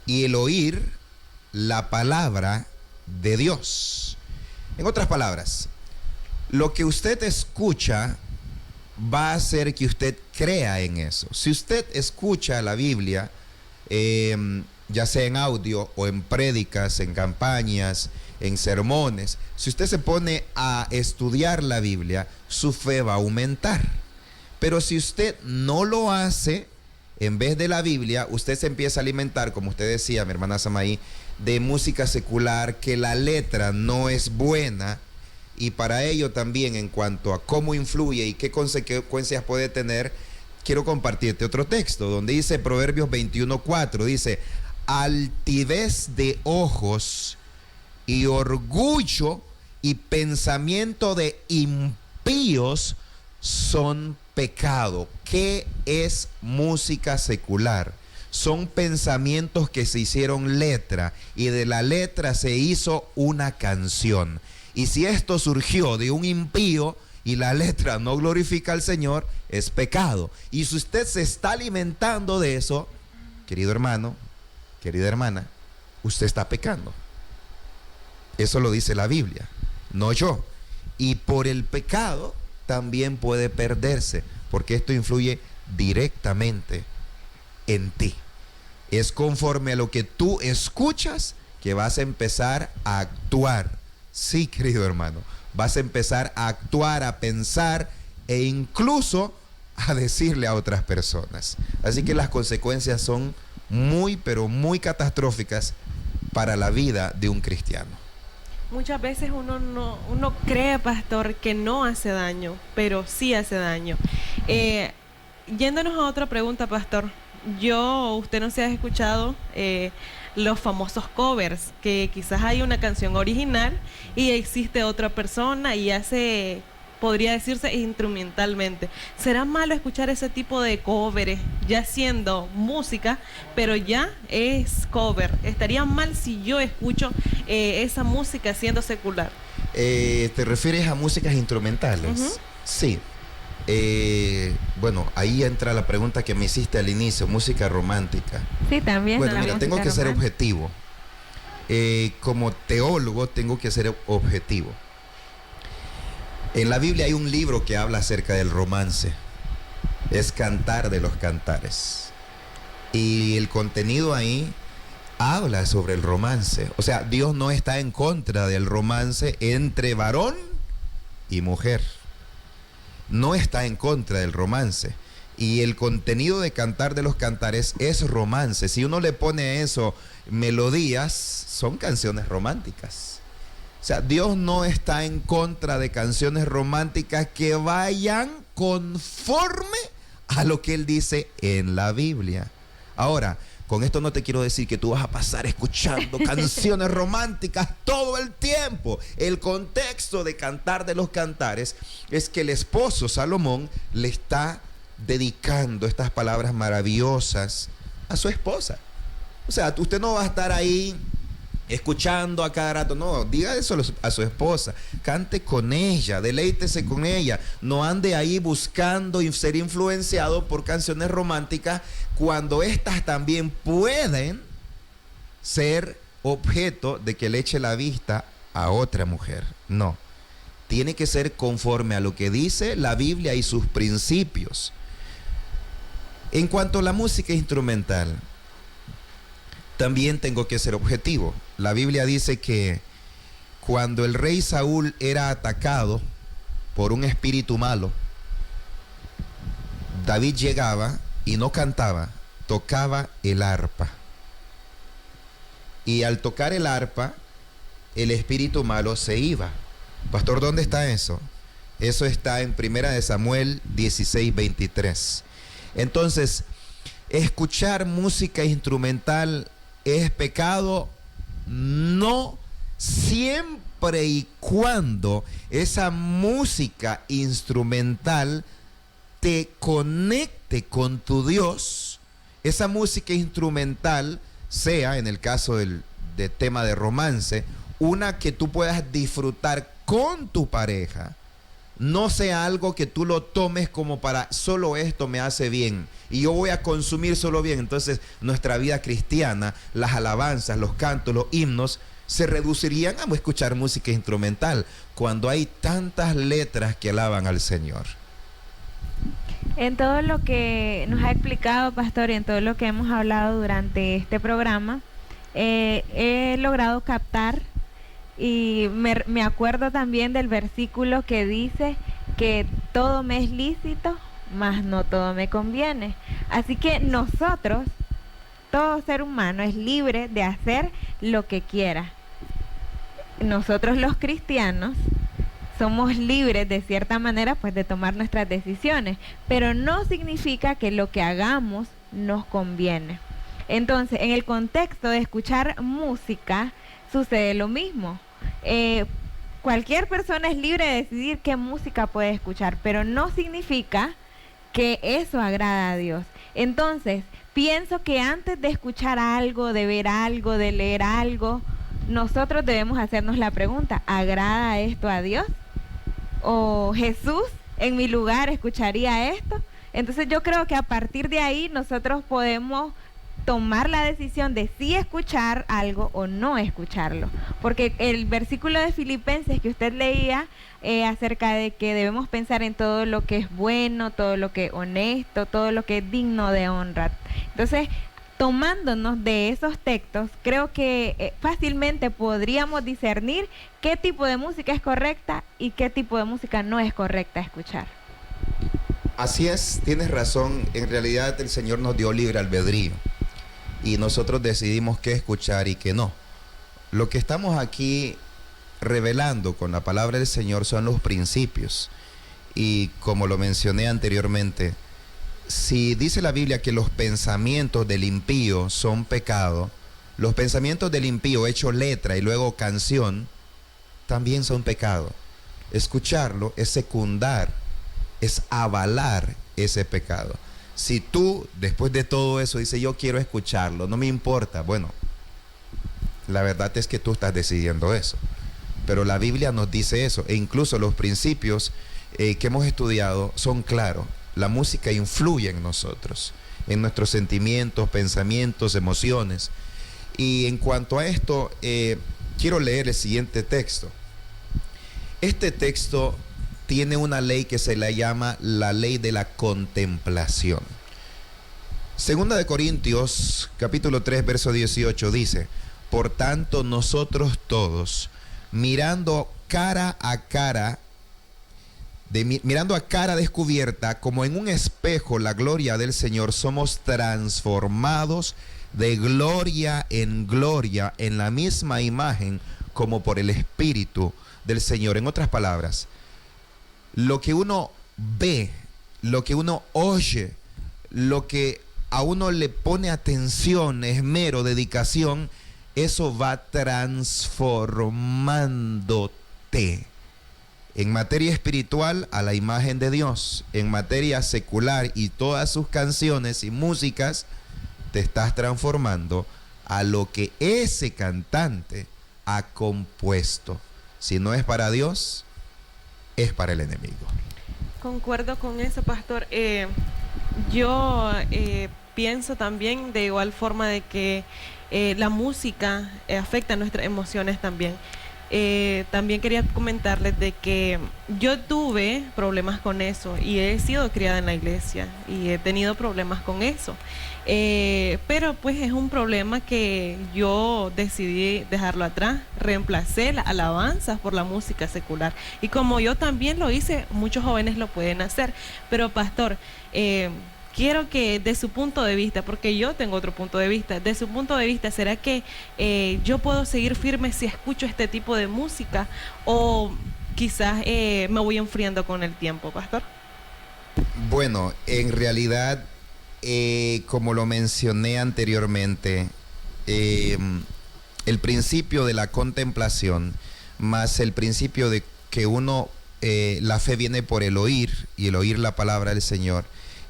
y el oír la palabra de Dios. En otras palabras, lo que usted escucha va a hacer que usted crea en eso. Si usted escucha la Biblia, ya sea en audio o en prédicas, en campañas, en sermones, si usted se pone a estudiar la Biblia, su fe va a aumentar. Pero si usted no lo hace, en vez de la Biblia, usted se empieza a alimentar, como usted decía, mi hermana Samaí, de música secular, que la letra no es buena. Y para ello también, en cuanto a cómo influye y qué consecuencias puede tener, quiero compartirte otro texto, donde dice Proverbios 21:4, dice: altivez de ojos y orgullo y pensamiento de impíos son pecado. ¿Qué es música secular? Son pensamientos que se hicieron letra, y de la letra se hizo una canción. Y si esto surgió de un impío y la letra no glorifica al Señor, es pecado. Y si usted se está alimentando de eso, querido hermano, querida hermana, usted está pecando. Eso lo dice la Biblia, no yo. Y por el pecado también puede perderse, porque esto influye directamente en ti. Es conforme a lo que tú escuchas que vas a empezar a actuar. Sí, querido hermano, vas a empezar a actuar, a pensar e incluso a decirle a otras personas. Así que las consecuencias son muy, pero muy catastróficas para la vida de un cristiano. Muchas veces uno cree, pastor, que no hace daño, pero sí hace daño. Yéndonos a otra pregunta, pastor. Usted no se ha escuchado los famosos covers, que quizás hay una canción original y existe otra persona y hace, podría decirse, instrumentalmente. ¿Será malo escuchar ese tipo de covers ya siendo música, pero ya es cover? ¿Estaría mal si yo escucho esa música siendo secular? ¿Te refieres a músicas instrumentales? Uh-huh. Sí. Bueno, ahí entra la pregunta que me hiciste al inicio, música romántica. Sí, también. Bueno, mira, tengo que ser objetivo. Como teólogo tengo que ser objetivo. En la Biblia hay un libro que habla acerca del romance. Es Cantar de los Cantares. Y el contenido ahí habla sobre el romance. O sea, Dios no está en contra del romance entre varón y mujer. No está en contra del romance. Y el contenido de Cantar de los Cantares es romance. Si uno le pone a eso melodías, son canciones románticas. O sea, Dios no está en contra de canciones románticas que vayan conforme a lo que Él dice en la Biblia. Ahora, con esto no te quiero decir que tú vas a pasar escuchando canciones románticas todo el tiempo. El contexto de Cantar de los Cantares es que el esposo Salomón le está dedicando estas palabras maravillosas a su esposa. O sea, usted no va a estar ahí escuchando a cada rato, no, diga eso a su esposa, cante con ella, deleítese con ella, no ande ahí buscando ser influenciado por canciones románticas cuando estas también pueden ser objeto de que le eche la vista a otra mujer. No, tiene que ser conforme a lo que dice la Biblia y sus principios. En cuanto a la música instrumental, también tengo que ser objetivo. La Biblia dice que cuando el rey Saúl era atacado por un espíritu malo, David llegaba y no cantaba, tocaba el arpa. Y al tocar el arpa, el espíritu malo se iba. Pastor, ¿dónde está eso? Eso está en 1 Samuel 16:23. Entonces, escuchar música instrumental ¿es pecado? No, siempre y cuando esa música instrumental te conecte con tu Dios. Esa música instrumental sea, en el caso del tema de romance, una que tú puedas disfrutar con tu pareja no sea algo que tú lo tomes como para solo esto me hace bien y yo voy a consumir solo bien. Entonces nuestra vida cristiana, las alabanzas, los cantos, los himnos se reducirían a escuchar música instrumental cuando hay tantas letras que alaban al Señor. En todo lo que nos ha explicado, pastor, y en todo lo que hemos hablado durante este programa, he logrado captar y me acuerdo también del versículo que dice que todo me es lícito, mas no todo me conviene. Así que nosotros, todo ser humano es libre de hacer lo que quiera. Nosotros los cristianos somos libres de cierta manera pues de tomar nuestras decisiones, pero no significa que lo que hagamos nos conviene. Entonces, en el contexto de escuchar música sucede lo mismo. Cualquier persona es libre de decidir qué música puede escuchar, pero no significa que eso agrada a Dios. Entonces, pienso que antes de escuchar algo, de ver algo, de leer algo, nosotros debemos hacernos la pregunta, ¿agrada esto a Dios? ¿O Jesús en mi lugar escucharía esto? Entonces yo creo que a partir de ahí nosotros podemos tomar la decisión de si escuchar algo o no escucharlo, porque el versículo de Filipenses que usted leía acerca de que debemos pensar en todo lo que es bueno, todo lo que es honesto, todo lo que es digno de honra. Entonces, tomándonos de esos textos, creo que fácilmente podríamos discernir qué tipo de música es correcta y qué tipo de música no es correcta escuchar. Así es, tienes razón. En realidad el Señor nos dio libre albedrío y nosotros decidimos qué escuchar y qué no. Lo que estamos aquí revelando con la palabra del Señor son los principios. Y como lo mencioné anteriormente, si dice la Biblia que los pensamientos del impío son pecado, los pensamientos del impío hecho letra y luego canción también son pecado. Escucharlo es secundar, es avalar ese pecado. Si tú, después de todo eso, dices, yo quiero escucharlo, no me importa, bueno, la verdad es que tú estás decidiendo eso. Pero la Biblia nos dice eso, e incluso los principios que hemos estudiado son claros. La música influye en nosotros, en nuestros sentimientos, pensamientos, emociones. Y en cuanto a esto, quiero leer el siguiente texto. Este texto tiene una ley que se la llama la ley de la contemplación. Segunda de Corintios, capítulo 3, verso 18 dice, por tanto nosotros todos, mirando cara a cara, mirando a cara descubierta, como en un espejo la gloria del Señor, somos transformados de gloria en la misma imagen como por el Espíritu del Señor. En otras palabras, lo que uno ve, lo que uno oye, lo que a uno le pone atención, esmero, dedicación, eso va transformándote. En materia espiritual, a la imagen de Dios. En materia secular y todas sus canciones y músicas, te estás transformando a lo que ese cantante ha compuesto. Si no es para Dios, es para el enemigo. Concuerdo con eso, pastor. Yo pienso también de igual forma de que la música afecta nuestras emociones también. También quería comentarles de que yo tuve problemas con eso y he sido criada en la iglesia y he tenido problemas con eso, pero pues es un problema que yo decidí dejarlo atrás, reemplacé las alabanzas por la música secular y como yo también lo hice, muchos jóvenes lo pueden hacer, pero pastor, quiero que de su punto de vista, porque yo tengo otro punto de vista, de su punto de vista, ¿será que yo puedo seguir firme si escucho este tipo de música? O quizás me voy enfriando con el tiempo, pastor. Bueno, en realidad, como lo mencioné anteriormente, el principio de la contemplación, más el principio de que la fe viene por el oír, y el oír la palabra del Señor,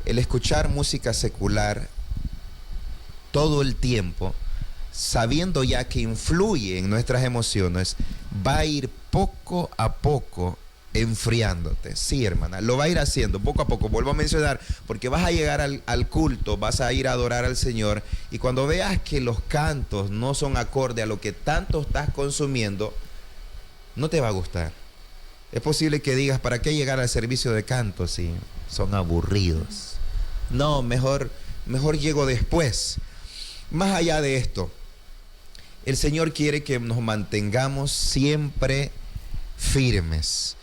el escuchar música secular todo el tiempo sabiendo ya que influye en nuestras emociones, va a ir poco a poco enfriándote. Sí, hermana, lo va a ir haciendo poco a poco. Vuelvo a mencionar, porque vas a llegar al culto, vas a ir a adorar al Señor, y cuando veas que los cantos no son acorde a lo que tanto estás consumiendo, no te va a gustar. Es posible que digas, ¿para qué llegar al servicio de canto si son aburridos? No, mejor llego después. Más allá de esto, el Señor quiere que nos mantengamos siempre firmes,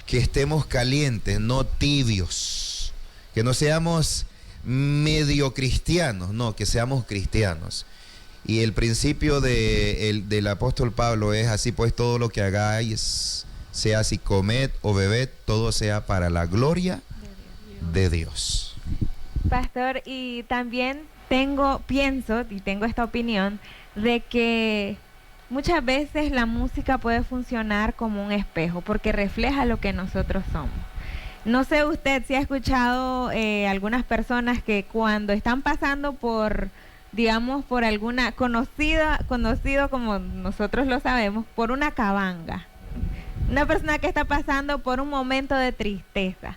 que estemos calientes, no tibios, que no seamos medio cristianos, no, que seamos cristianos. Y el principio del apóstol Pablo es: así pues, todo lo que hagáis, sea si comed o bebed, todo sea para la gloria de Dios. Pastor, y también pienso y tengo esta opinión de que muchas veces la música puede funcionar como un espejo porque refleja lo que nosotros somos. No sé usted si ha escuchado algunas personas que cuando están pasando por, digamos, por alguna conocido como nosotros lo sabemos, por una cabanga, una persona que está pasando por un momento de tristeza,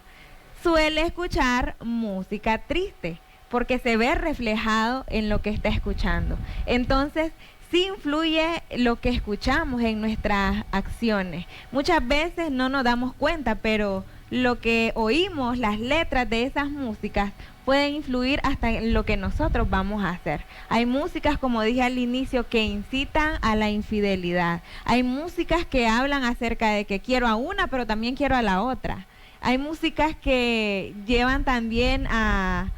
suele escuchar música triste porque se ve reflejado en lo que está escuchando. Entonces, sí influye lo que escuchamos en nuestras acciones. Muchas veces no nos damos cuenta, pero lo que oímos, las letras de esas músicas, pueden influir hasta en lo que nosotros vamos a hacer. Hay músicas, como dije al inicio, que incitan a la infidelidad. Hay músicas que hablan acerca de que quiero a una, pero también quiero a la otra. Hay músicas que llevan también a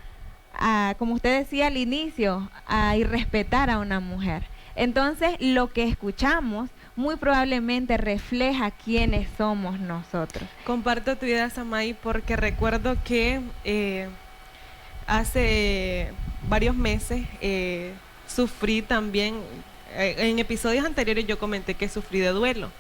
como usted decía al inicio, a irrespetar a una mujer. Entonces, lo que escuchamos muy probablemente refleja quiénes somos nosotros. Comparto tu idea, Samay, porque recuerdo que hace varios meses sufrí también, en episodios anteriores yo comenté que sufrí de duelo.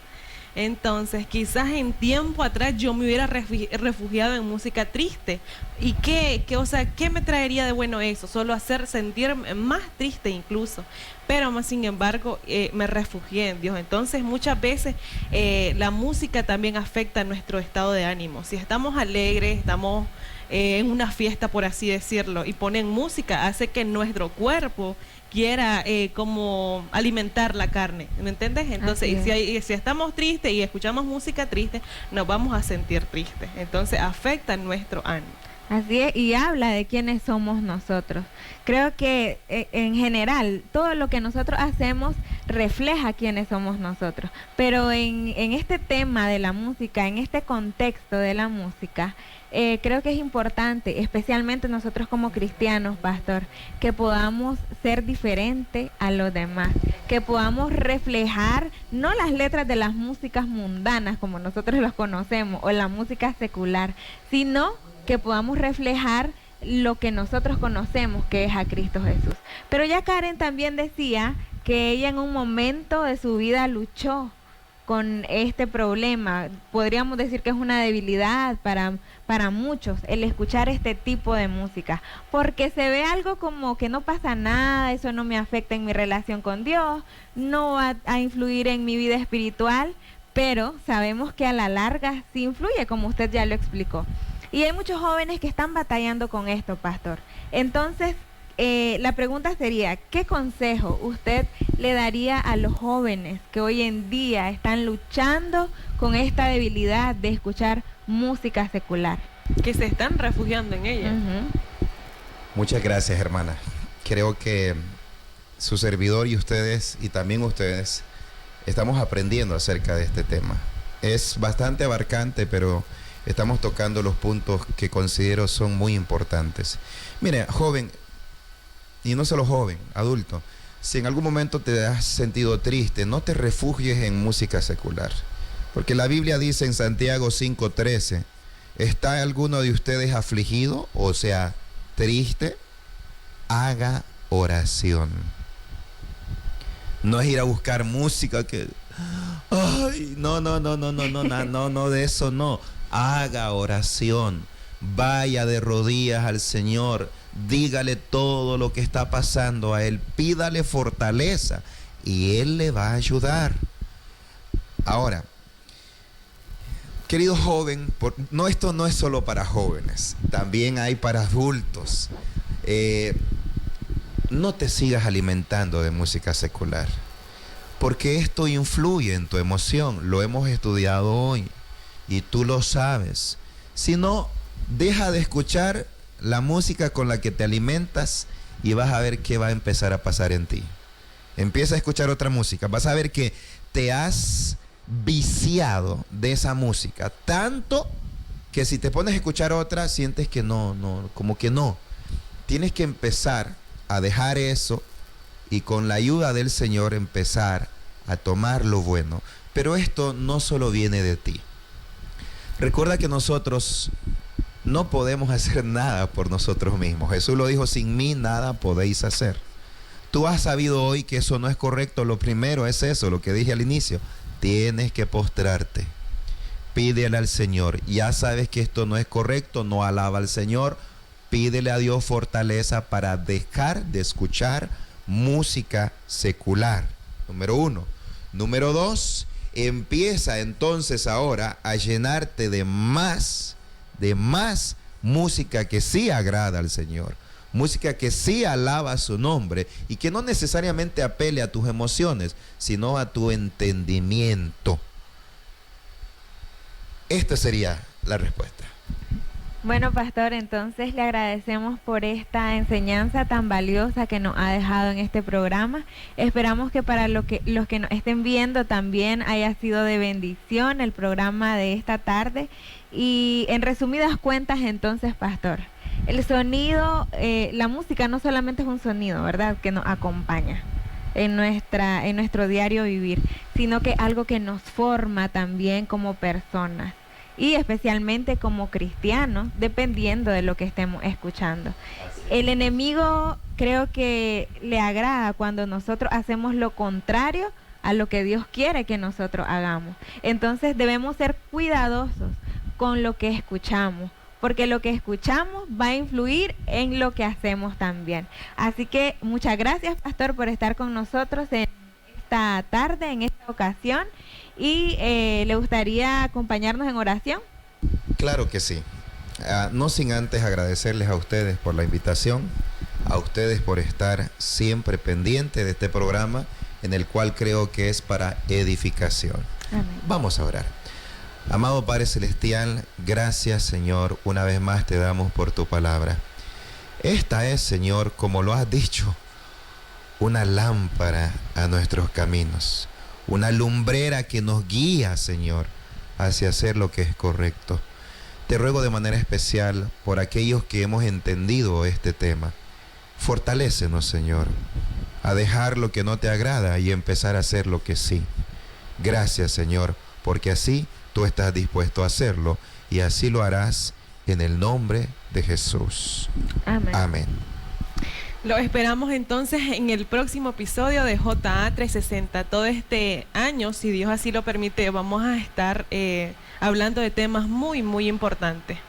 Entonces, quizás en tiempo atrás yo me hubiera refugiado en música triste. ¿Y qué me traería de bueno eso? Solo hacer sentirme más triste incluso. Pero más sin embargo, me refugié en Dios. Entonces, muchas veces la música también afecta nuestro estado de ánimo. Si estamos alegres, estamos en una fiesta, por así decirlo, y ponen música, hace que nuestro cuerpo quiera como alimentar la carne, ¿me entiendes? Entonces, si estamos tristes y escuchamos música triste, nos vamos a sentir tristes. Entonces, afecta nuestro ánimo. Así es, y habla de quiénes somos nosotros. Creo que en general, todo lo que nosotros hacemos refleja quiénes somos nosotros. Pero en este tema de la música, en este contexto de la música, creo que es importante, especialmente nosotros como cristianos, pastor, que podamos ser diferentes a los demás, que podamos reflejar no las letras de las músicas mundanas como nosotros los conocemos o la música secular, sino que podamos reflejar lo que nosotros conocemos, que es a Cristo Jesús. Pero ya Karen también decía que ella en un momento de su vida luchó con este problema. Podríamos decir que es una debilidad para muchos el escuchar este tipo de música, porque se ve algo como que no pasa nada, eso no me afecta en mi relación con Dios, no va a influir en mi vida espiritual, pero sabemos que a la larga sí influye, como usted ya lo explicó. Y hay muchos jóvenes que están batallando con esto, pastor. Entonces, la pregunta sería, ¿qué consejo usted le daría a los jóvenes que hoy en día están luchando con esta debilidad de escuchar música secular? Que se están refugiando en ella. Muchas gracias, hermana. Creo que su servidor y ustedes, y también ustedes, estamos aprendiendo acerca de este tema. Es bastante abarcante, pero estamos tocando los puntos que considero son muy importantes. Mire, joven, y no solo joven, adulto, si en algún momento te has sentido triste, no te refugies en música secular. Porque la Biblia dice en Santiago 5:13, ¿está alguno de ustedes afligido, o sea, triste? Haga oración. No es ir a buscar música que... Ay, no, de eso no. Haga oración. Vaya de rodillas al Señor. dígale todo lo que está pasando a Él, pídale fortaleza y Él le va a ayudar. Ahora, querido joven, esto no es solo para jóvenes, también hay para adultos. No te sigas alimentando de música secular, porque esto influye en tu emoción. Lo hemos estudiado hoy y tú lo sabes. Si no, deja de escuchar la música con la que te alimentas y vas a ver qué va a empezar a pasar en ti. Empieza a escuchar otra música, vas a ver que te has viciado de esa música, tanto que si te pones a escuchar otra, sientes que no, como que no. Tienes que empezar a dejar eso y con la ayuda del Señor empezar a tomar lo bueno. Pero esto no solo viene de ti. Recuerda que nosotros no podemos hacer nada por nosotros mismos. Jesús lo dijo: sin mí nada podéis hacer. Tú has sabido hoy que eso no es correcto. Lo primero es eso, lo que dije al inicio. Tienes que postrarte. Pídele al Señor. Ya sabes que esto no es correcto, no alaba al Señor. Pídele a Dios fortaleza para dejar de escuchar música secular. Número 1. Número 2, empieza entonces ahora a llenarte de más música que sí agrada al Señor. Música que sí alaba su nombre y que no necesariamente apele a tus emociones, sino a tu entendimiento. Esta sería la respuesta. Bueno, pastor, entonces le agradecemos por esta enseñanza tan valiosa que nos ha dejado en este programa. Esperamos que para los que nos estén viendo también haya sido de bendición el programa de esta tarde. Y en resumidas cuentas, entonces, pastor, el sonido, la música no solamente es un sonido, ¿verdad?, que nos acompaña en nuestro diario vivir, sino que algo que nos forma también como personas y especialmente como cristianos, dependiendo de lo que estemos escuchando. El enemigo creo que le agrada cuando nosotros hacemos lo contrario a lo que Dios quiere que nosotros hagamos. Entonces debemos ser cuidadosos con lo que escuchamos, porque lo que escuchamos va a influir en lo que hacemos también. Así que muchas gracias, pastor, por estar con nosotros en esta tarde, en esta ocasión. Y ¿le gustaría acompañarnos en oración? Claro que sí. No sin antes agradecerles a ustedes por la invitación, a ustedes por estar siempre pendientes de este programa, en el cual creo que es para edificación. Amén. Vamos a orar. Amado Padre Celestial, gracias, Señor, una vez más te damos por tu palabra. Esta es, Señor, como lo has dicho, una lámpara a nuestros caminos, una lumbrera que nos guía, Señor, hacia hacer lo que es correcto. Te ruego de manera especial por aquellos que hemos entendido este tema. Fortalécenos, Señor, a dejar lo que no te agrada y empezar a hacer lo que sí. Gracias, Señor, porque así tú estás dispuesto a hacerlo y así lo harás en el nombre de Jesús. Amén. Amén. Lo esperamos entonces en el próximo episodio de JA 360. Todo este año, si Dios así lo permite, vamos a estar hablando de temas muy, muy importantes.